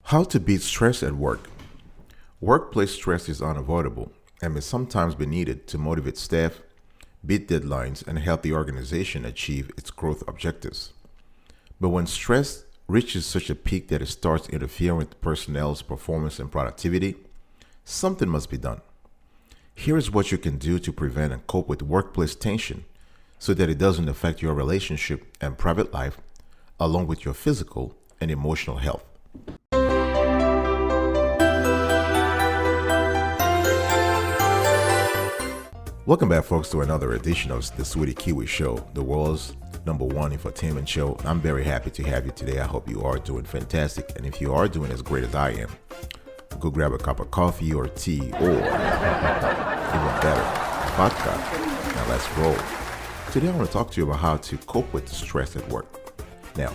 How to beat stress at work. Workplace stress is unavoidable and may sometimes be needed to motivate staff, beat deadlines, and help the organization achieve its growth objectives. But when stress reaches such a peak that it starts interfering with personnel's performance and productivity, something must be done. Here is what you can do to prevent and cope with workplace tension so that it doesn't affect your relationship and private life, along with your physical and emotional health. Welcome back, folks, to another edition of the Sweetie Kiwi Show, the world's #1 infotainment show. I'm very happy to have you today. I hope you are doing fantastic. And if you are doing as great as I am, go grab a cup of coffee or tea or even better, vodka. Now let's roll. Today I want to talk to you about how to cope with stress at work. Now,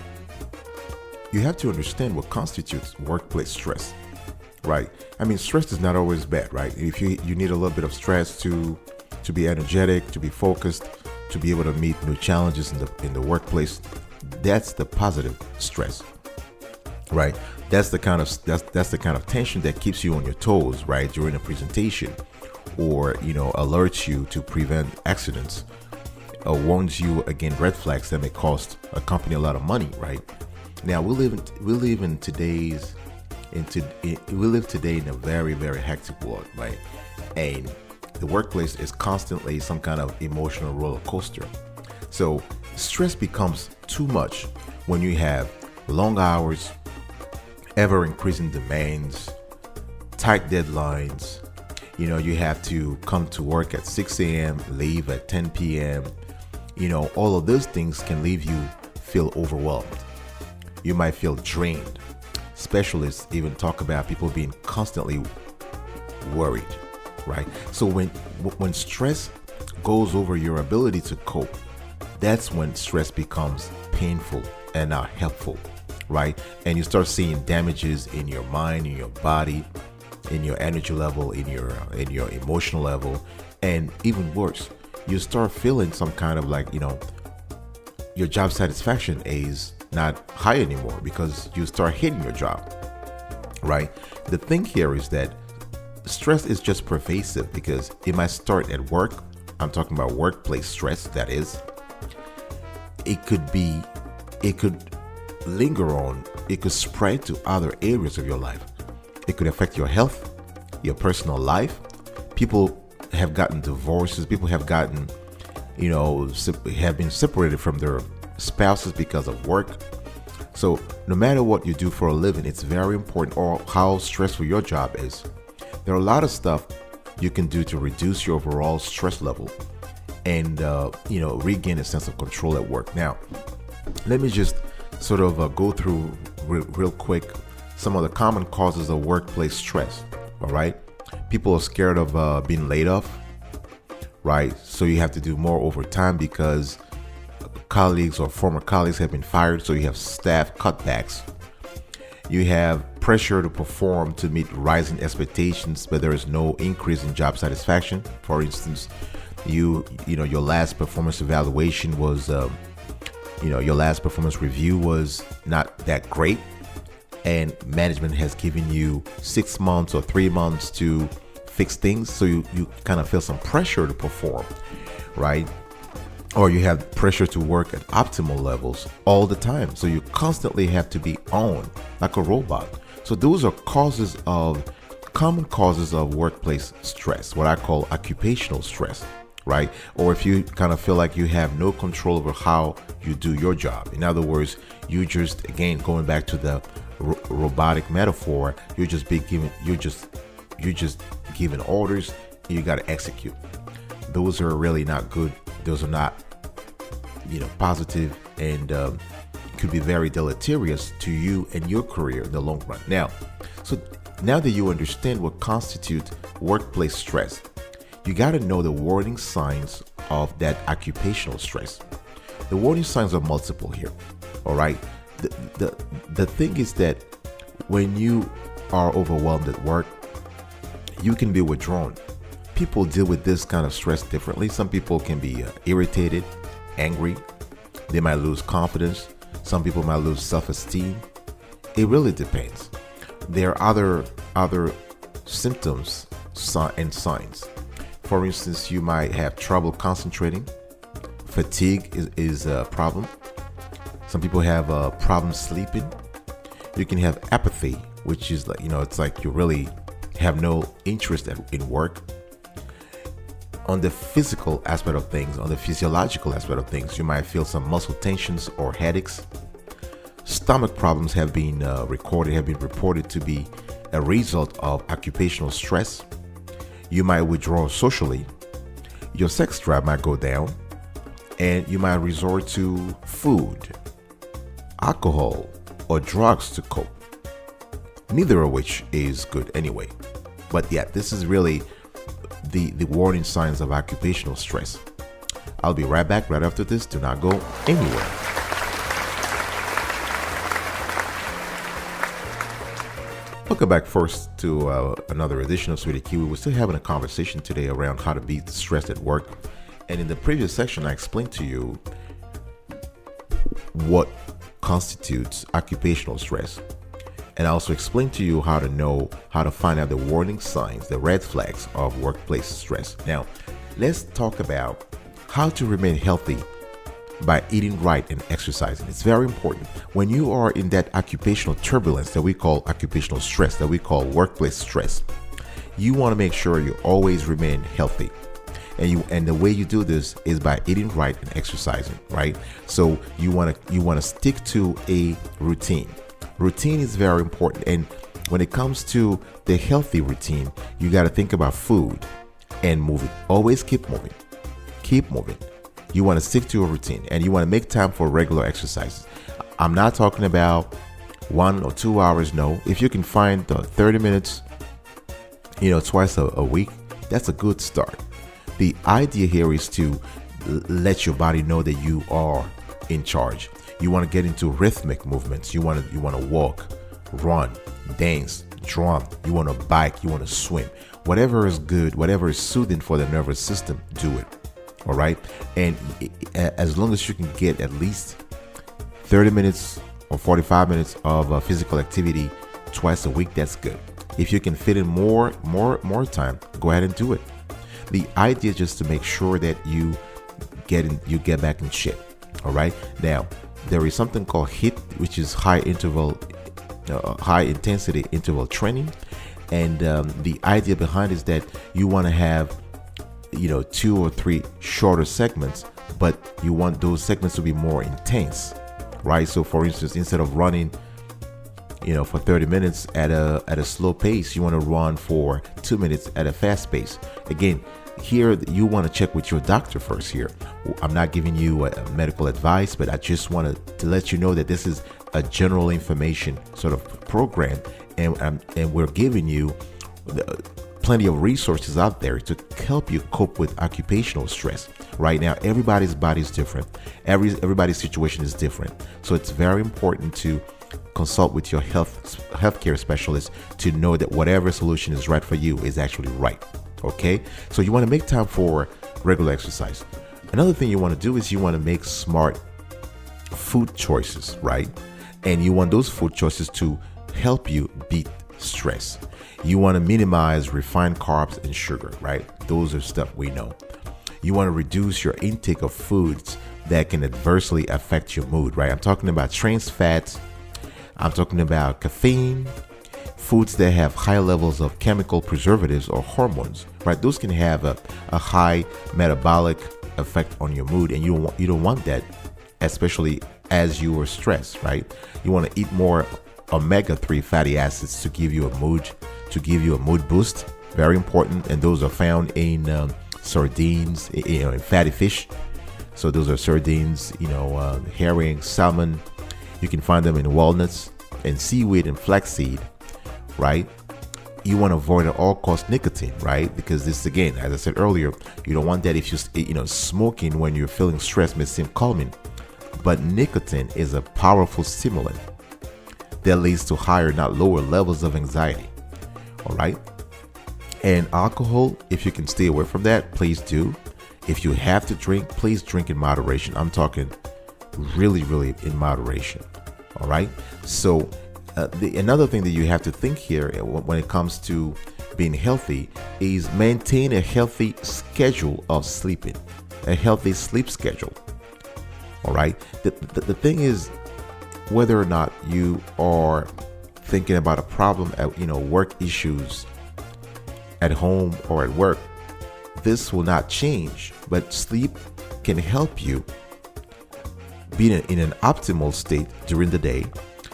you have to understand what constitutes workplace stress, right? I mean, stress is not always bad, right? If you need a little bit of stress to be energetic, to be focused, to be able to meet new challenges in the workplace, that's the positive stress, right? That's the kind of tension that keeps you on your toes, right, during a presentation, or alerts you to prevent accidents, or warns you against red flags that may cost a company a lot of money, right? Now we live today in a very, very hectic world, right? And the workplace is constantly some kind of emotional roller coaster. So stress becomes too much when you have long hours, ever increasing demands, tight deadlines. You have to come to work at 6 a.m., leave at 10 p.m. All of those things can leave you feel overwhelmed. You might feel drained. Specialists even talk about people being constantly worried, right? So when stress goes over your ability to cope, that's when stress becomes painful and not helpful, right? And you start seeing damages in your mind, in your body, in your energy level, in your emotional level, and even worse, you start feeling some kind of your job satisfaction is not high anymore because you start hating your job, right? The thing here is that stress is just pervasive because it might start at work. I'm talking about workplace stress, that is. It could linger on, it could spread to other areas of your life. It could affect your health, your personal life. People have gotten divorces, people have gotten, have been separated from their spouses because of work. So no matter what you do for a living, it's very important, or how stressful your job is. There are a lot of stuff you can do to reduce your overall stress level and, regain a sense of control at work. Now, let me just sort of go through real quick some of the common causes of workplace stress. All right. People are scared of being laid off, right? So you have to do more overtime because colleagues or former colleagues have been fired. So you have staff cutbacks. You have pressure to perform to meet rising expectations, but there is no increase in job satisfaction. For instance, your last performance evaluation was, your last performance review was not that great, and management has given you 6 months or 3 months to fix things. So you kind of feel some pressure to perform, right? Or you have pressure to work at optimal levels all the time. So you constantly have to be on like a robot. So those are common causes of workplace stress, what I call occupational stress, right? Or if you kind of feel like you have no control over how you do your job. In other words, you just, again, going back to the robotic metaphor, you're just giving orders, and you got to execute. Those are really not good. Those are not, positive, and could be very deleterious to you and your career in the long run. Now that you understand what constitutes workplace stress, you got to know the warning signs of that occupational stress. The warning signs are multiple here. All right. The thing is that when you are overwhelmed at work, you can be withdrawn. People deal with this kind of stress differently. Some people can be irritated, angry. They might lose confidence. Some people might lose self-esteem. It really depends. there are other symptoms and signs. For instance, you might have trouble concentrating. Fatigue is a problem. Some people have a problem sleeping. You can have apathy, which is like, it's like you really have no interest in work. On the physical aspect of things, on the physiological aspect of things, you might feel some muscle tensions or headaches. Stomach problems have been reported to be a result of occupational stress. You might withdraw socially. Your sex drive might go down, and you might resort to food, alcohol, or drugs to cope. Neither of which is good anyway. But yeah, this is really the warning signs of occupational stress. I'll be right back right after this. Do not go anywhere. Welcome back first to another edition of Sweetie Kiwi. We're still having a conversation today around how to beat stress at work. And in the previous section, I explained to you what constitutes occupational stress. And I also explained to you how to find out the warning signs, the red flags of workplace stress. Now, let's talk about how to remain healthy by eating right and exercising. It's very important. When you are in that occupational turbulence that we call occupational stress, that we call workplace stress, you want to make sure you always remain healthy. And the way you do this is by eating right and exercising, right? So you want to stick to a routine. Routine is very important. And when it comes to the healthy routine, you got to think about food and moving. Always keep moving. Keep moving. You want to stick to a routine, and you want to make time for regular exercises. I'm not talking about 1 or 2 hours. No, if you can find 30 minutes, twice a week, that's a good start. The idea here is to let your body know that you are in charge. You want to get into rhythmic movements. You want to walk, run, dance, drum. You want to bike. You want to swim. Whatever is good, whatever is soothing for the nervous system, do it. All right. And as long as you can get at least 30 minutes or 45 minutes of physical activity twice a week, that's good. If you can fit in more time, go ahead and do it. The idea is just to make sure that you get back in shape. All right. Now, there is something called HIIT, which is high intensity interval training. And the idea behind it is that you want to have 2 or 3 shorter segments, but you want those segments to be more intense, right? So for instance, instead of running for 30 minutes at a slow pace, you want to run for 2 minutes at a fast pace. Again, here you want to check with your doctor first. Here I'm not giving you medical advice, but I just want to let you know that this is a general information sort of program, and we're giving you plenty of resources out there to help you cope with occupational stress. Right now, everybody's body is different. Everybody's situation is different. So it's very important to consult with your healthcare specialist to know that whatever solution is right for you is actually right. Okay? So you want to make time for regular exercise. Another thing you want to do is you want to make smart food choices, right? And you want those food choices to help you beat stress. You want to minimize refined carbs and sugar, right? Those are stuff we know. You want to reduce your intake of foods that can adversely affect your mood, right? I'm talking about trans fats. I'm talking about caffeine, foods that have high levels of chemical preservatives or hormones, right? Those can have a high metabolic effect on your mood, and you don't want that, especially as you are stressed, right? You want to eat more omega-3 fatty acids to give you a mood boost. Very important. And those are found in sardines, in fatty fish. So those are sardines, herring, salmon. You can find them in walnuts and seaweed and flaxseed, right? You want to avoid at all costs nicotine, right? Because this, again, as I said earlier, you don't want that. If smoking when you're feeling stressed may seem calming, but nicotine is a powerful stimulant that leads to higher, not lower levels of anxiety. All right. And alcohol, if you can stay away from that, please do. If you have to drink, please drink in moderation. I'm talking really, really in moderation. All right. So Another thing that you have to think here when it comes to being healthy is maintain a healthy schedule of sleeping, a healthy sleep schedule. All right. The thing is, whether or not you are thinking about a problem at, work issues at home or at work, this will not change. But sleep can help you be in an optimal state during the day,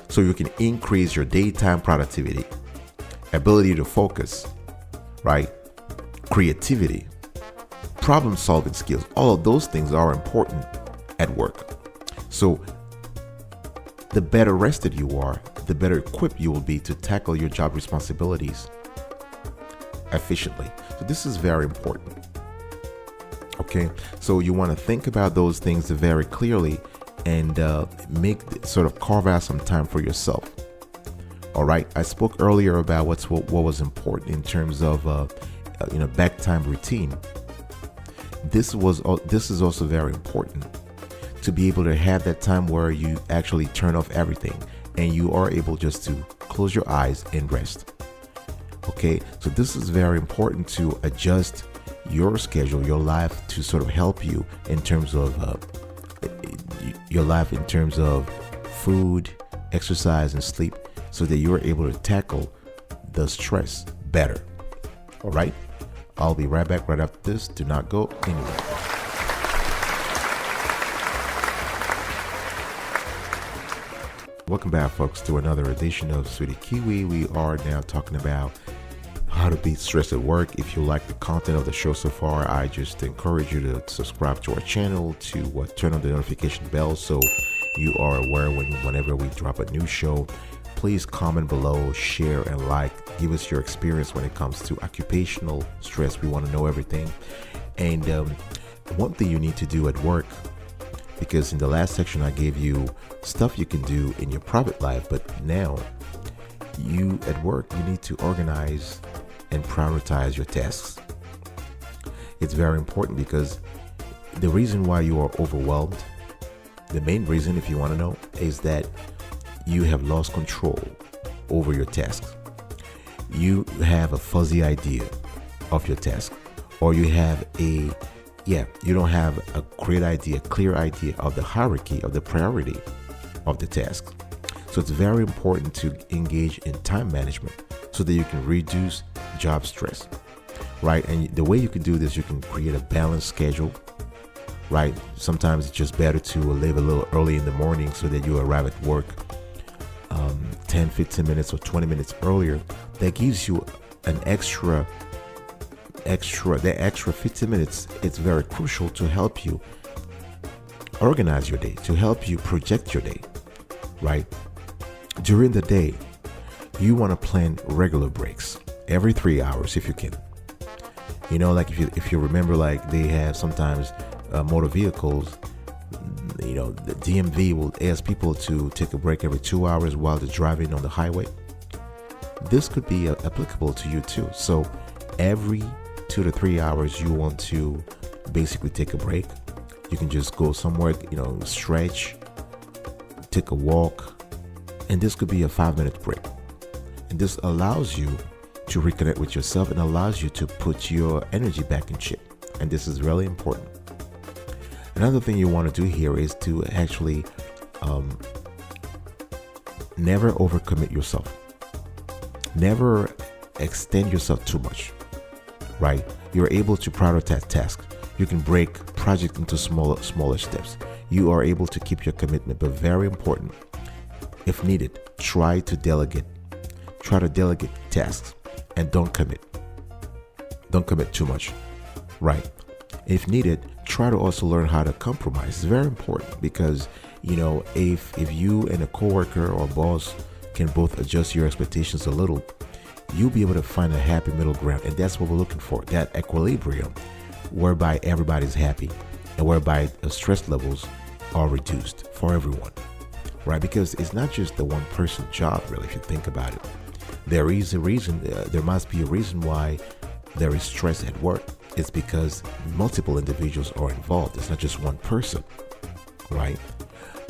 so you can increase your daytime productivity, ability to focus, right? Creativity, problem solving skills. All of those things are important at work. So the better rested you are, the better equipped you will be to tackle your job responsibilities efficiently. So this is very important. Okay, so you want to think about those things very clearly and sort of carve out some time for yourself. All right, I spoke earlier about what was important in terms of bedtime routine. This is also very important, to be able to have that time where you actually turn off everything and you are able just to close your eyes and rest. Okay, so this is very important to adjust your schedule, your life, to sort of help you in terms of your life in terms of food, exercise, and sleep, so that you are able to tackle the stress better. All right, I'll be right back right after this. Do not go anywhere. Welcome back, folks, to another edition of Sweetie Kiwi. We are now talking about how to beat stress at work. If you like the content of the show so far, I just encourage you to subscribe to our channel, to turn on the notification bell so you are aware whenever we drop a new show. Please comment below, share, and like. Give us your experience when it comes to occupational stress. We want to know everything. And one thing you need to do at work, because in the last section I gave you stuff you can do in your private life, but now you at work, you need to organize and prioritize your tasks. It's very important, because the reason why you are overwhelmed, the main reason, if you want to know, is that you have lost control over your tasks. You have a fuzzy idea of your task, or you don't have a clear idea of the hierarchy, of the priority of the task. So it's very important to engage in time management so that you can reduce job stress, right? And the way you can do this, you can create a balanced schedule, right? Sometimes it's just better to leave a little early in the morning so that you arrive at work 10, 15 minutes or 20 minutes earlier. That gives you an extra 15 minutes. It's very crucial to help you organize your day, to help you project your day, right? During the day, you want to plan regular breaks every 3 hours if you can. Like if you remember, like they have sometimes motor vehicles, the DMV will ask people to take a break every 2 hours while they're driving on the highway. This could be applicable to you too. So every 2 to 3 hours, you want to basically take a break. You can just go somewhere, stretch, take a walk, and this could be a 5-minute break. And this allows you to reconnect with yourself and allows you to put your energy back in shape. And this is really important. Another thing you want to do here is to actually never overcommit yourself. Never extend yourself too much, right? You're able to prioritize tasks. You can break projects into smaller steps. You are able to keep your commitment, but very important, if needed, try to delegate. Try to delegate tasks and don't commit. Don't commit too much, right? If needed, try to also learn how to compromise. It's very important, because if you and a coworker or boss can both adjust your expectations a little, you'll be able to find a happy middle ground. And that's what we're looking for, that equilibrium whereby everybody's happy and whereby the stress levels are reduced for everyone, right? Because it's not just the one person job, really, if you think about it. There is a reason, there must be a reason why there is stress at work. It's because multiple individuals are involved. It's not just one person, right?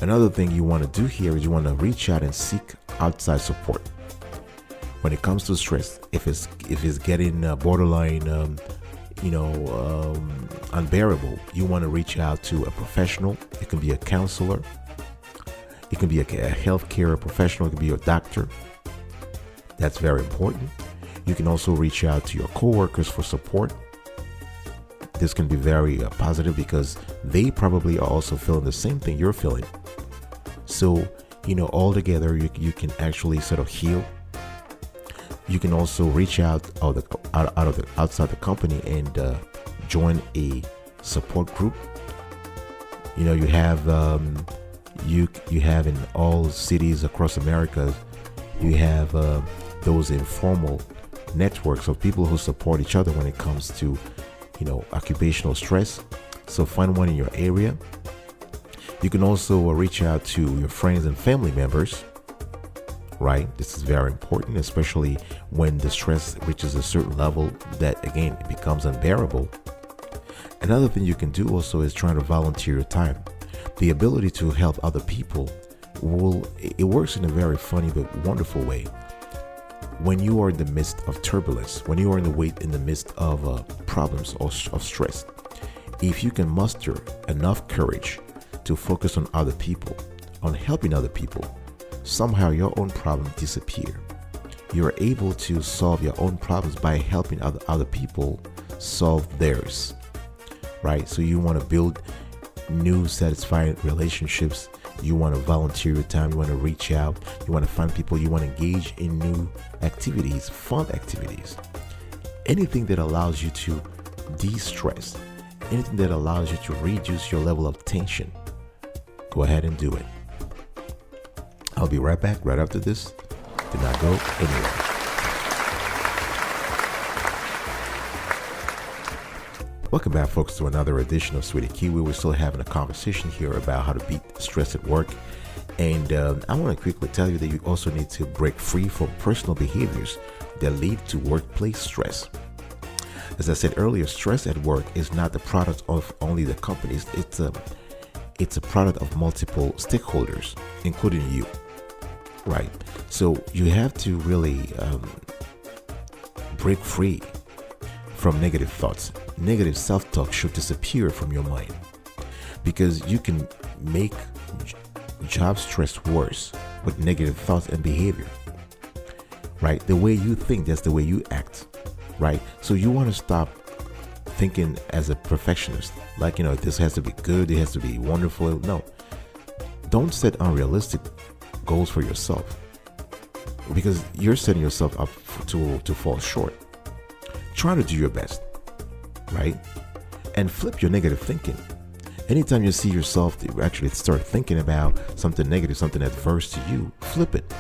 Another thing you want to do here is you want to reach out and seek outside support. When it comes to stress, if it's getting borderline, unbearable, you want to reach out to a professional. It can be a counselor. It can be a healthcare professional. It can be a doctor. That's very important. You can also reach out to your coworkers for support. This can be very positive because they probably are also feeling the same thing you're feeling. So, all together, you can actually sort of heal. You can also reach out outside the company and join a support group. You have you have in all cities across America, you have those informal networks of people who support each other when it comes to occupational stress. So find one in your area. You can also reach out to your friends and family members. Right? This is very important, especially when the stress reaches a certain level that, again, it becomes unbearable. Another thing you can do also is trying to volunteer your time. The ability to help other people it works in a very funny but wonderful way. When you are in the midst of turbulence, when you are in the midst of problems or of stress, if you can muster enough courage to focus on other people, on helping other people, somehow your own problems disappear. You're able to solve your own problems by helping other people solve theirs, right? So you want to build new satisfying relationships. You want to volunteer your time. You want to reach out. You want to find people. You want to engage in new activities, fun activities. Anything that allows you to de-stress, anything that allows you to reduce your level of tension, go ahead and do it. I'll be right back right after this. Do not go anywhere. Welcome back, folks, to another edition of Sweetie Kiwi. We're still having a conversation here about how to beat stress at work. And I want to quickly tell you that you also need to break free from personal behaviors that lead to workplace stress. As I said earlier, stress at work is not the product of only the companies. It's a product of multiple stakeholders, including you. Right. So you have to really break free from negative thoughts. Negative self-talk should disappear from your mind, because you can make job stress worse with negative thoughts and behavior. Right. The way you think, that's the way you act. Right. So you want to stop thinking as a perfectionist, like, this has to be good, it has to be wonderful. No. Don't set unrealistic goals for yourself, because you're setting yourself up to fall short. Try to do your best, right? And flip your negative thinking. Anytime you see yourself actually start thinking about something negative, something adverse to you, flip it,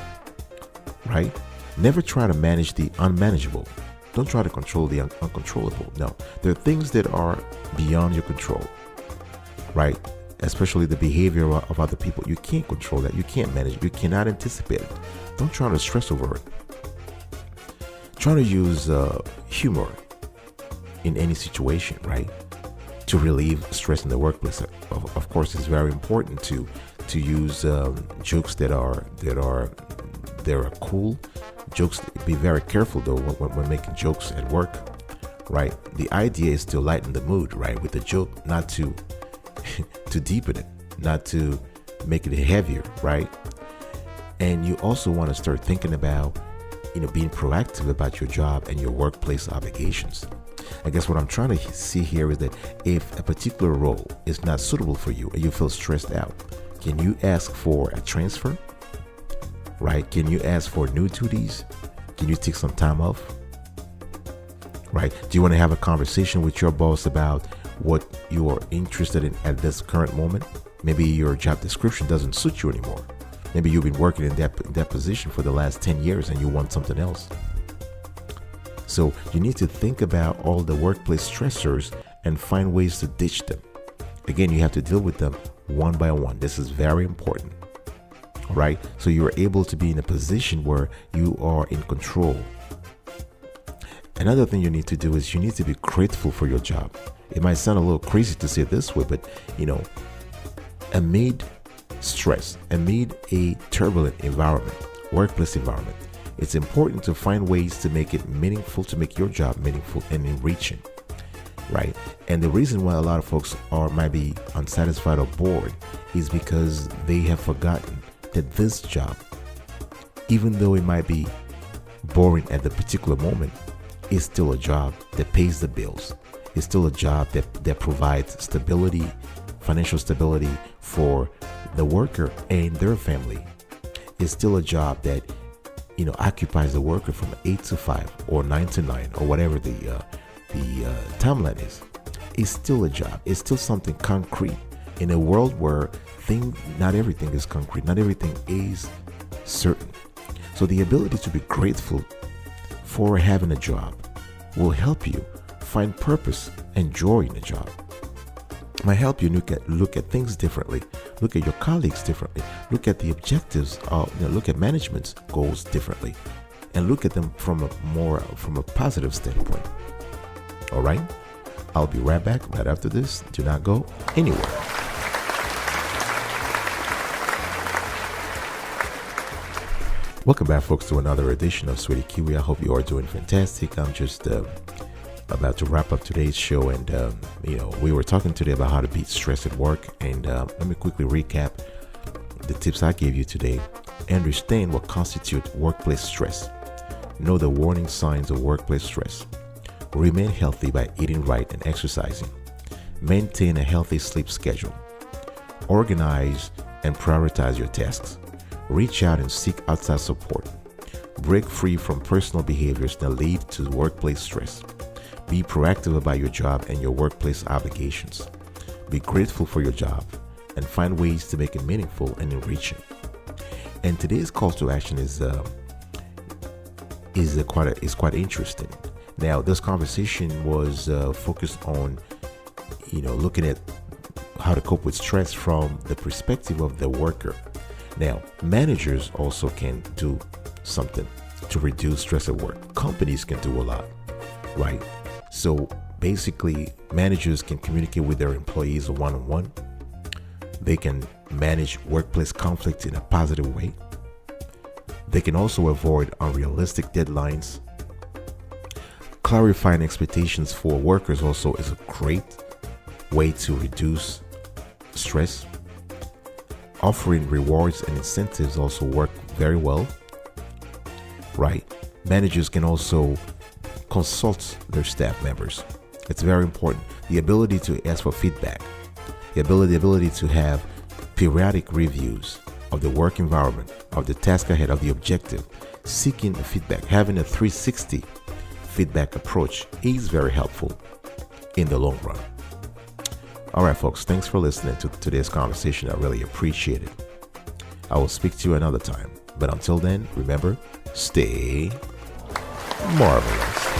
right? Never try to manage the unmanageable. Don't try to control the uncontrollable. No, there are things that are beyond your control, right? Especially the behavior of other people. You can't control that. You can't manage it. You cannot anticipate it. Don't try to stress over it. Try to use humor in any situation, right? To relieve stress in the workplace. Of course, it's very important to use jokes that are cool. Jokes. Be very careful though when making jokes at work, right? The idea is to lighten the mood, right? With the joke, not to deepen it, not to make it heavier, right? And you also want to start thinking about, being proactive about your job and your workplace obligations. I guess what I'm trying to see here is that if a particular role is not suitable for you and you feel stressed out, can you ask for a transfer? Right? Can you ask for new duties? Can you take some time off? Right? Do you want to have a conversation with your boss about what you are interested in at this current moment? Maybe your job description doesn't suit you anymore. Maybe you've been working in that position for the last 10 years and you want something else. So you need to think about all the workplace stressors and find ways to ditch them. Again, you have to deal with them one by one. This is very important. All right? So you're able to be in a position where you are in control. Another thing you need to do is you need to be grateful for your job. It might sound a little crazy to say it this way, but amid stress, amid a turbulent environment, workplace environment. It's important to find ways to make it meaningful, to make your job meaningful and enriching, right? And the reason why a lot of folks might be unsatisfied or bored is because they have forgotten that this job, even though it might be boring at the particular moment, is still a job that pays the bills. It's still a job that provides stability, financial stability for the worker and their family. It's still a job that, occupies the worker from 8 to 5 or 9 to 9 or whatever the timeline is. It's still a job. It's still something concrete in a world where not everything is concrete. Not everything is certain. So the ability to be grateful for having a job will help you find purpose and joy in a job. It might help you look at things differently, look at your colleagues differently, look at the objectives, look at management's goals differently, and look at them from a positive standpoint. All right, I'll be right back right after this. Do not go anywhere. Welcome back, folks, to another edition of Sweetie Kiwi. I hope you are doing fantastic. I'm just about to wrap up today's show, and we were talking today about how to beat stress at work. And let me quickly recap the tips I gave you today. Understand what constitutes workplace stress. Know the warning signs of workplace stress. Remain healthy by eating right and exercising. Maintain a healthy sleep schedule. Organize and prioritize your tasks. Reach out and seek outside support. Break free from personal behaviors that lead to workplace stress. Be proactive about your job and your workplace obligations. Be grateful for your job and find ways to make it meaningful and enriching. And today's call to action is quite interesting. Now, this conversation was focused on looking at how to cope with stress from the perspective of the worker. Now, managers also can do something to reduce stress at work. Companies can do a lot, right? So basically, managers can communicate with their employees one-on-one. They can manage workplace conflict in a positive way. They can also avoid unrealistic deadlines. Clarifying expectations for workers also is a great way to reduce stress. Offering rewards and incentives also work very well, right? Managers can also consult their staff members. It's very important. The ability to ask for feedback, the ability to have periodic reviews of the work environment, of the task ahead, of the objective, seeking feedback, having a 360 feedback approach is very helpful in the long run. All right, folks, thanks for listening to today's conversation. I really appreciate it. I will speak to you another time. But until then, remember, stay marvelous.